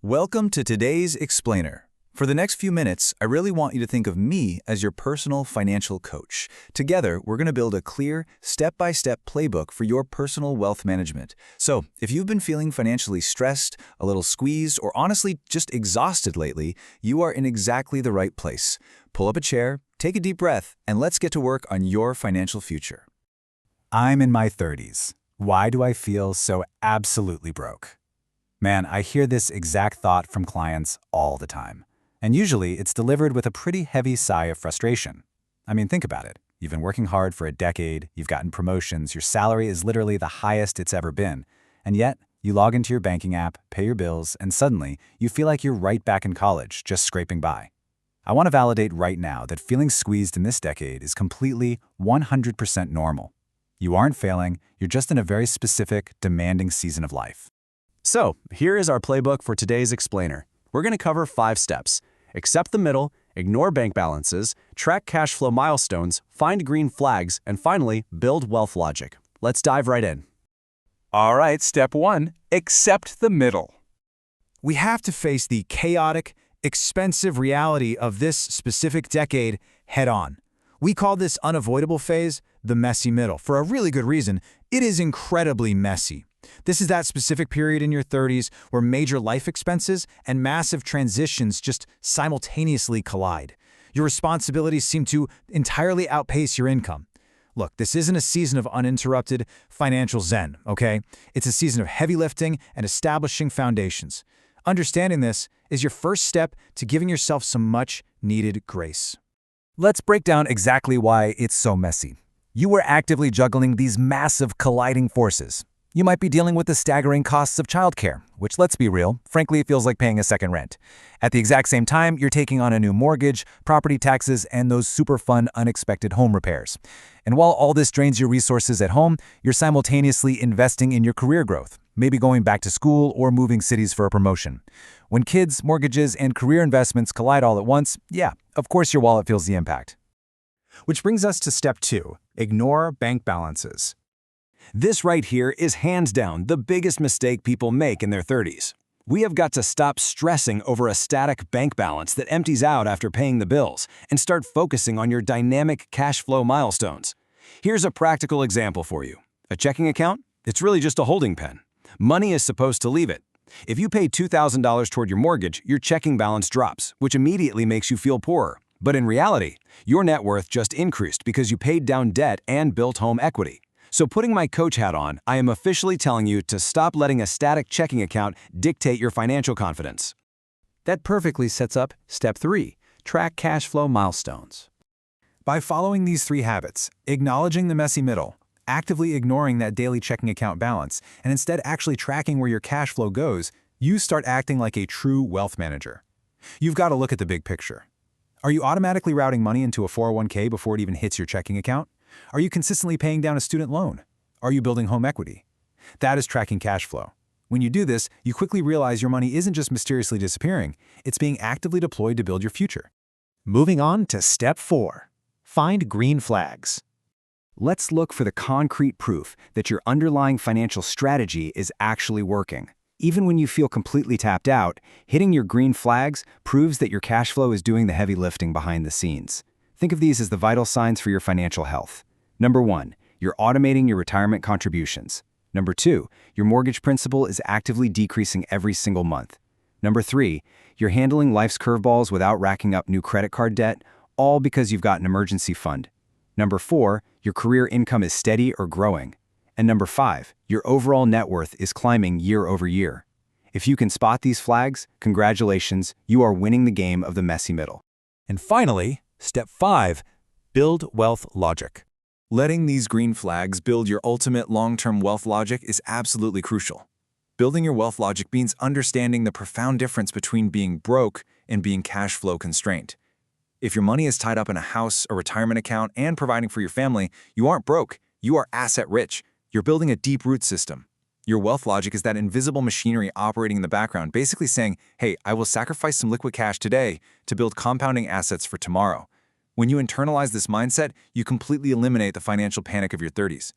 Welcome to today's Explainer. For the next few minutes, I really want you to think of me as your personal financial coach. Together, we're going to build a clear, step-by-step playbook for your personal wealth management. So, if you've been feeling financially stressed, a little squeezed, or honestly just exhausted lately, you are in exactly the right place. Pull up a chair, take a deep breath, and let's get to work on your financial future. I'm in my 30s. Why do I feel so absolutely broke? Man, I hear this exact thought from clients all the time. And usually it's delivered with a pretty heavy sigh of frustration. I mean, think about it. You've been working hard for a decade, you've gotten promotions, your salary is literally the highest it's ever been. And yet, you log into your banking app, pay your bills, and suddenly you feel like you're right back in college, just scraping by. I want to validate right now that feeling squeezed in this decade is completely 100% normal. You aren't failing, you're just in a very specific, demanding season of life. So, here is our playbook for today's Explainer. We're going to cover 5 steps. Accept the middle, ignore bank balances, track cash flow milestones, find green flags, and finally, build wealth logic. Let's dive right in. All right, step 1, accept the middle. We have to face the chaotic, expensive reality of this specific decade head-on. We call this unavoidable phase the messy middle. For a really good reason, it is incredibly messy. This is that specific period in your 30s where major life expenses and massive transitions just simultaneously collide. Your responsibilities seem to entirely outpace your income. Look, this isn't a season of uninterrupted financial zen, okay? It's a season of heavy lifting and establishing foundations. Understanding this is your first step to giving yourself some much-needed grace. Let's break down exactly why it's so messy. You are actively juggling these massive colliding forces. You might be dealing with the staggering costs of childcare, which, let's be real, frankly feels like paying a second rent. At the exact same time, you're taking on a new mortgage, property taxes, and those super fun, unexpected home repairs. And while all this drains your resources at home, you're simultaneously investing in your career growth, maybe going back to school or moving cities for a promotion. When kids, mortgages, and career investments collide all at once, yeah, of course your wallet feels the impact. Which brings us to step 2, ignore bank balances. This right here is hands down the biggest mistake people make in their 30s. We have got to stop stressing over a static bank balance that empties out after paying the bills and start focusing on your dynamic cash flow milestones. Here's a practical example for you. A checking account? It's really just a holding pen. Money is supposed to leave it. If you pay $2,000 toward your mortgage, your checking balance drops, which immediately makes you feel poorer. But in reality, your net worth just increased because you paid down debt and built home equity. So putting my coach hat on, I am officially telling you to stop letting a static checking account dictate your financial confidence. That perfectly sets up step 3, track cash flow milestones. By following these 3 habits, acknowledging the messy middle, actively ignoring that daily checking account balance, and instead actually tracking where your cash flow goes, you start acting like a true wealth manager. You've got to look at the big picture. Are you automatically routing money into a 401k before it even hits your checking account? Are you consistently paying down a student loan? Are you building home equity? That is tracking cash flow. When you do this, you quickly realize your money isn't just mysteriously disappearing, it's being actively deployed to build your future. Moving on to step 4, find green flags. Let's look for the concrete proof that your underlying financial strategy is actually working. Even when you feel completely tapped out, hitting your green flags proves that your cash flow is doing the heavy lifting behind the scenes. Think of these as the vital signs for your financial health. Number 1, you're automating your retirement contributions. Number 2, your mortgage principal is actively decreasing every single month. Number 3, you're handling life's curveballs without racking up new credit card debt, all because you've got an emergency fund. Number 4, your career income is steady or growing. And number 5, your overall net worth is climbing year over year. If you can spot these flags, congratulations, you are winning the game of the messy middle. And finally, step 5, build wealth logic. Letting these green flags build your ultimate long-term wealth logic is absolutely crucial. Building your wealth logic means understanding the profound difference between being broke and being cash flow constrained. If your money is tied up in a house, a retirement account, and providing for your family, you aren't broke, you are asset rich. You're building a deep root system. Your wealth logic is that invisible machinery operating in the background, basically saying, hey, I will sacrifice some liquid cash today to build compounding assets for tomorrow. When you internalize this mindset, you completely eliminate the financial panic of your 30s.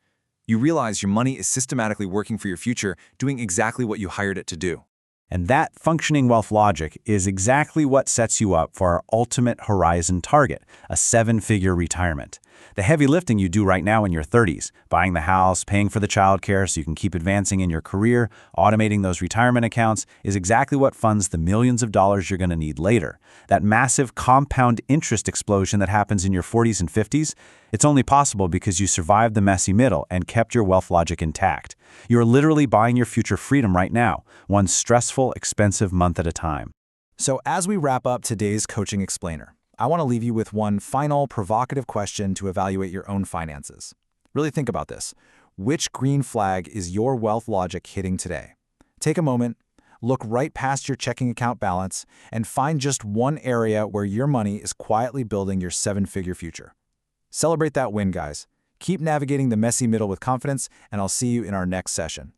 You realize your money is systematically working for your future, doing exactly what you hired it to do. And that functioning wealth logic is exactly what sets you up for our ultimate horizon target, a 7-figure retirement. The heavy lifting you do right now in your 30s, buying the house, paying for the childcare so you can keep advancing in your career, automating those retirement accounts, is exactly what funds the millions of dollars you're going to need later. That massive compound interest explosion that happens in your 40s and 50s, it's only possible because you survived the messy middle and kept your wealth logic intact. You're literally buying your future freedom right now, one stressful, expensive month at a time. So as we wrap up today's Coaching Explainer, I want to leave you with one final provocative question to evaluate your own finances. Really think about this. Which green flag is your wealth logic hitting today? Take a moment, look right past your checking account balance, and find just one area where your money is quietly building your 7-figure future. Celebrate that win, guys. Keep navigating the messy middle with confidence, and I'll see you in our next session.